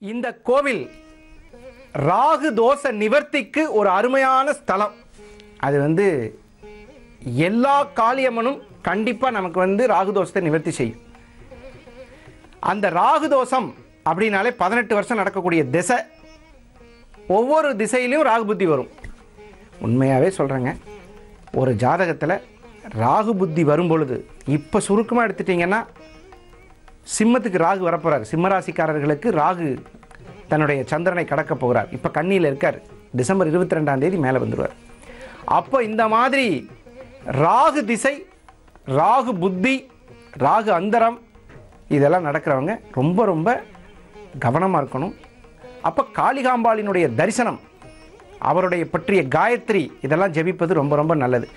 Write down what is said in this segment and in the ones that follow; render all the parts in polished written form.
இந்த கோவில் ராகு தோஷ நிவர்த்திக்கு ஒரு அருமையான ஸ்தலம். அது எல்லா காளியம்மனும் கண்டிப்பாக நமக்கு ராகு தோஷத்தை நிவர்த்தி செய்யும். அந்த ராகு தோஷம் அப்படின்னாலே 18 வருஷம் நடக்கக்கூடிய திசை, ஒவ்வொரு திசையிலையும் ராகு புத்தி வரும். உண்மையாகவே சொல்கிறேங்க, ஒரு ஜாதகத்தில் ராகு புத்தி வரும் பொழுது, இப்போ சுருக்கமாக எடுத்துட்டிங்கன்னா சிம்மத்துக்கு ராகு வரப்போகிறார். சிம்மராசிக்காரர்களுக்கு ராகு தன்னுடைய சந்திரனை கடக்க போகிறார். இப்போ கன்னியில் இருக்கார். டிசம்பர் 22ஆம் தேதி மேலே வந்துடுவார். அப்போ இந்த மாதிரி ராகு திசை, ராகு புத்தி, ராகு அந்தரம் இதெல்லாம் நடக்கிறவங்க ரொம்ப ரொம்ப கவனமாக இருக்கணும். அப்போ காளிகாம்பாளினுடைய தரிசனம், அவருடைய பற்றிய காயத்ரி இதெல்லாம் ஜெபிப்பது ரொம்ப ரொம்ப நல்லது.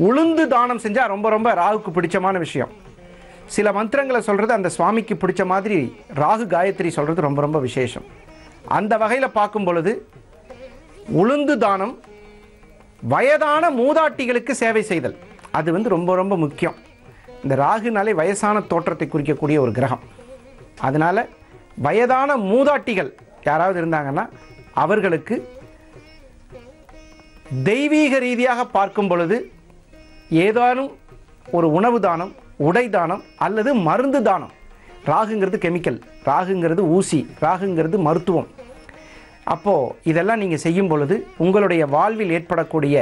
உளுந்து தானம் செஞ்சால் ரொம்ப ரொம்ப ராகுக்கு பிடிச்சமான விஷயம். சில மந்திரங்களை சொல்கிறது அந்த சுவாமிக்கு பிடிச்ச மாதிரி ராகு காயத்ரி சொல்கிறது ரொம்ப ரொம்ப விசேஷம். அந்த வகையில் பார்க்கும் பொழுது உளுந்து தானம், வயதான மூதாட்டிகளுக்கு சேவை செய்தல், அது ரொம்ப ரொம்ப முக்கியம். இந்த ராகுனாலே வயசான தோற்றத்தை குறிக்கக்கூடிய ஒரு கிரகம். அதனால் வயதான மூதாட்டிகள் யாராவது இருந்தாங்கன்னா அவர்களுக்கு தெய்வீக ரீதியாக பார்க்கும் பொழுது ஏதானும் ஒரு உணவு தானம், உடை தானம் அல்லது மருந்து தானம். ராகுங்கிறது கெமிக்கல், ராகுங்கிறது ஊசி, ராகுங்கிறது மருத்துவம். அப்போது இதெல்லாம் நீங்கள் செய்யும் பொழுது உங்களுடைய வாழ்வில் ஏற்படக்கூடிய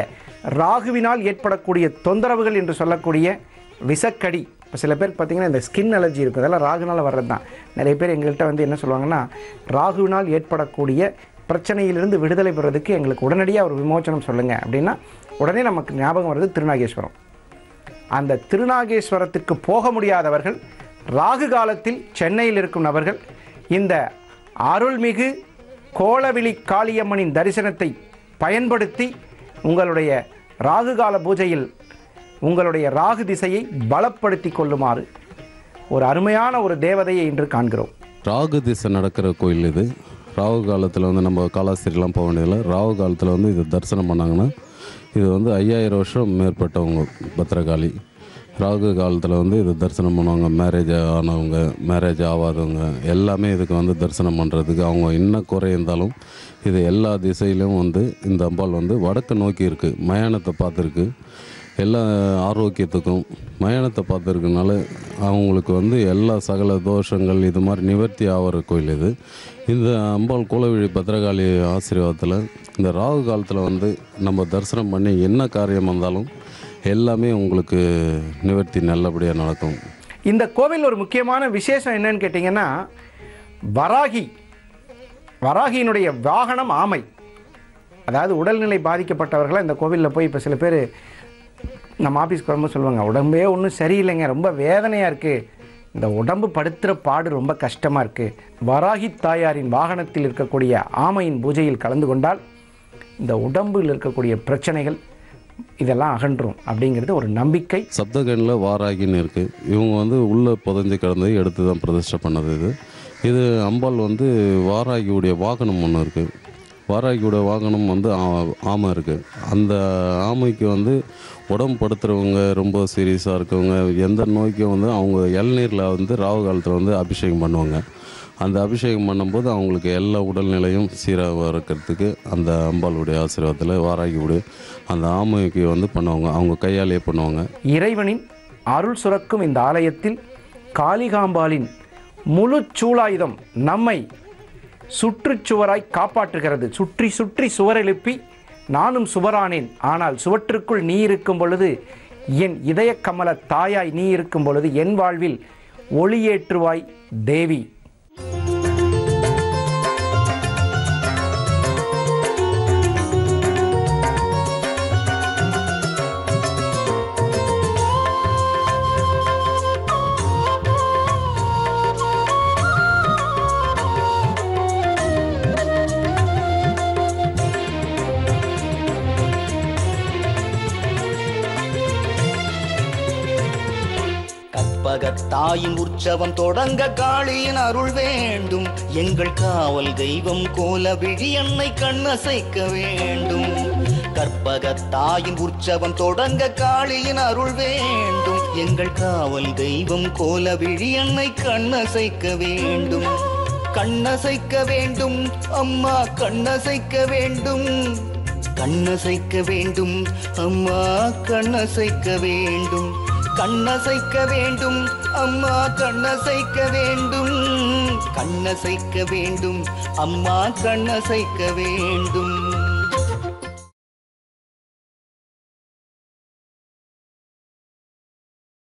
ராகுவினால் ஏற்படக்கூடிய தொந்தரவுகள் என்று சொல்லக்கூடிய விஷக்கடி, இப்போ சில பேருக்கு பார்த்திங்கன்னா இந்த ஸ்கின் அலர்ஜி இருக்கும், அதெல்லாம் ராகுனால் வர்றது தான். நிறைய பேர் எங்கள்கிட்ட என்ன சொல்லுவாங்கன்னா, ராகுவினால் ஏற்படக்கூடிய பிரச்சனையிலிருந்து விடுதலை பெறதுக்கு எங்களுக்கு உடனடியாக ஒரு விமோச்சனம் சொல்லுங்கள் அப்படின்னா உடனே நமக்கு ஞாபகம் வருது திருநாகேஸ்வரம். அந்த திருநாகேஸ்வரத்துக்கு போக முடியாதவர்கள், ராகு காலத்தில் சென்னையில் இருக்கும் நபர்கள் இந்த அருள்மிகு கோலவிழி காளியம்மனின் தரிசனத்தை பயன்படுத்தி உங்களுடைய ராகு கால பூஜையில் உங்களுடைய ராகு திசையை பலப்படுத்தி கொள்ளுமாறு ஒரு அருமையான ஒரு தேவதையை இன்று காண்கிறோம். ராகு திசை நடக்கிற கோயில் இது. ராகு காலத்தில் நம்ம காலாஸ்திரிலாம் போக வேண்டியதில்லை. ராகு காலத்தில் இது தரிசனம் பண்ணாங்கன்னா இது 5000 வருஷம் மேற்பட்டவங்க பத்திரகாளி. ராகு காலத்தில் இது தரிசனம் பண்ணுவாங்க. மேரேஜ் ஆனவங்க, மேரேஜ் ஆகாதவங்க எல்லாமே இதுக்கு தரிசனம் பண்ணுறதுக்கு அவங்க இன்னும் குறை இருந்தாலும் இது எல்லா திசையிலும் இந்த அம்பாள் வடக்கு நோக்கி இருக்குது. மயானத்தை பார்த்துருக்கு. எல்லா ஆரோக்கியத்துக்கும் மயானத்தை பார்த்துருக்கனால அவங்களுக்கு எல்லா சகல தோஷங்கள் இது மாதிரி நிவர்த்தி ஆகிற கோயில் இது. இந்த அம்பாள் கோலவிழி பத்திரகாளி ஆசீர்வாதத்தில் இந்த ராகு காலத்தில் நம்ம தரிசனம் பண்ணி என்ன காரியம் வந்தாலும் எல்லாமே உங்களுக்கு நிவர்த்தி நல்லபடியாக நடக்கும். இந்த கோவில் ஒரு முக்கியமான விசேஷம் என்னன்னு கேட்டிங்கன்னா, வராகியினுடைய வாகனம் ஆமை. அதாவது உடல்நிலை பாதிக்கப்பட்டவர்களை இந்த கோவிலில் போய், இப்போ சில பேர் நம்ம ஆஃபீஸ்க்கு வரும்போது சொல்லுவாங்க, உடம்பே ஒன்றும் சரியில்லைங்க, ரொம்ப வேதனையாக இருக்குது, இந்த உடம்பு படுத்துகிற பாடு ரொம்ப கஷ்டமாக இருக்குது. வராகி தாயாரின் வாகனத்தில் இருக்கக்கூடிய ஆமையின் பூஜையில் கலந்து கொண்டால் இந்த உடம்பில் இருக்கக்கூடிய பிரச்சனைகள் இதெல்லாம் அகன்றும் அப்படிங்கிறது ஒரு நம்பிக்கை. சப்தகனில் வாராகின்னு இருக்குது. இவங்க உள்ளே புதஞ்சு கிடந்து எடுத்து தான் பிரதிஷ்டை பண்ணது. இது அம்பாள் வாராகியுடைய வாகனம் ஒன்று இருக்குது. வாராகியோட வாகனம் ஆமை இருக்குது. அந்த ஆமைக்கு உடம்பு படுத்துகிறவங்க, ரொம்ப சீரியஸாக இருக்கவங்க, எந்த நோய்க்கும் அவங்க இளநீரில் ராகு காலத்தில் அபிஷேகம் பண்ணுவாங்க. அந்த அபிஷேகம் பண்ணும்போது அவங்களுக்கு எல்லா உடல்நிலையும் சீராக இருக்கிறதுக்கு அந்த அம்பாளுடைய ஆசீர்வாதத்தில் வாராகியுடைய அந்த ஆமைக்கு பண்ணுவாங்க. அவங்க கையாலேயே பண்ணுவாங்க. இறைவனின் அருள் சுரக்கும் இந்த ஆலயத்தில் காளிகாம்பாளின் முழு சூலாயுதம் நம்மை சுற்றுச்சுவராய் காப்பாற்றுகிறது. சுற்றி சுற்றி சுவர் எழுப்பி நானும் சுவரானேன், ஆனால் சுவற்றுக்குள் நீ இருக்கும் பொழுது, என் இதய கமல தாயாய் நீ இருக்கும் பொழுது என் வாழ்வில் ஒளியேற்றுவாய் தேவி. தாயின் உற்சவம் தொடங்க காளியின் அருள் வேண்டும். எங்கள் காவல் தெய்வம் கோலவிழி என்னை கண்ணசைக்க வேண்டும். கற்பகத்தாயின் உற்சவம் தொடங்க காளியின் அருள் வேண்டும். எங்கள் காவல் தெய்வம் கோலவிழி என்னை கண்ணசைக்க வேண்டும். கண்ணசைக்க வேண்டும் அம்மா கண்ணசைக்க வேண்டும் கண்ணசைக்க வேண்டும் அம்மா கண்ணசைக்க வேண்டும் கண்ணசைக்க வேண்டும் அம்மா கண்ணசைக்க வேண்டும் கண்ணசைக்க வேண்டும் அம்மா கண்ணசைக்க வேண்டும்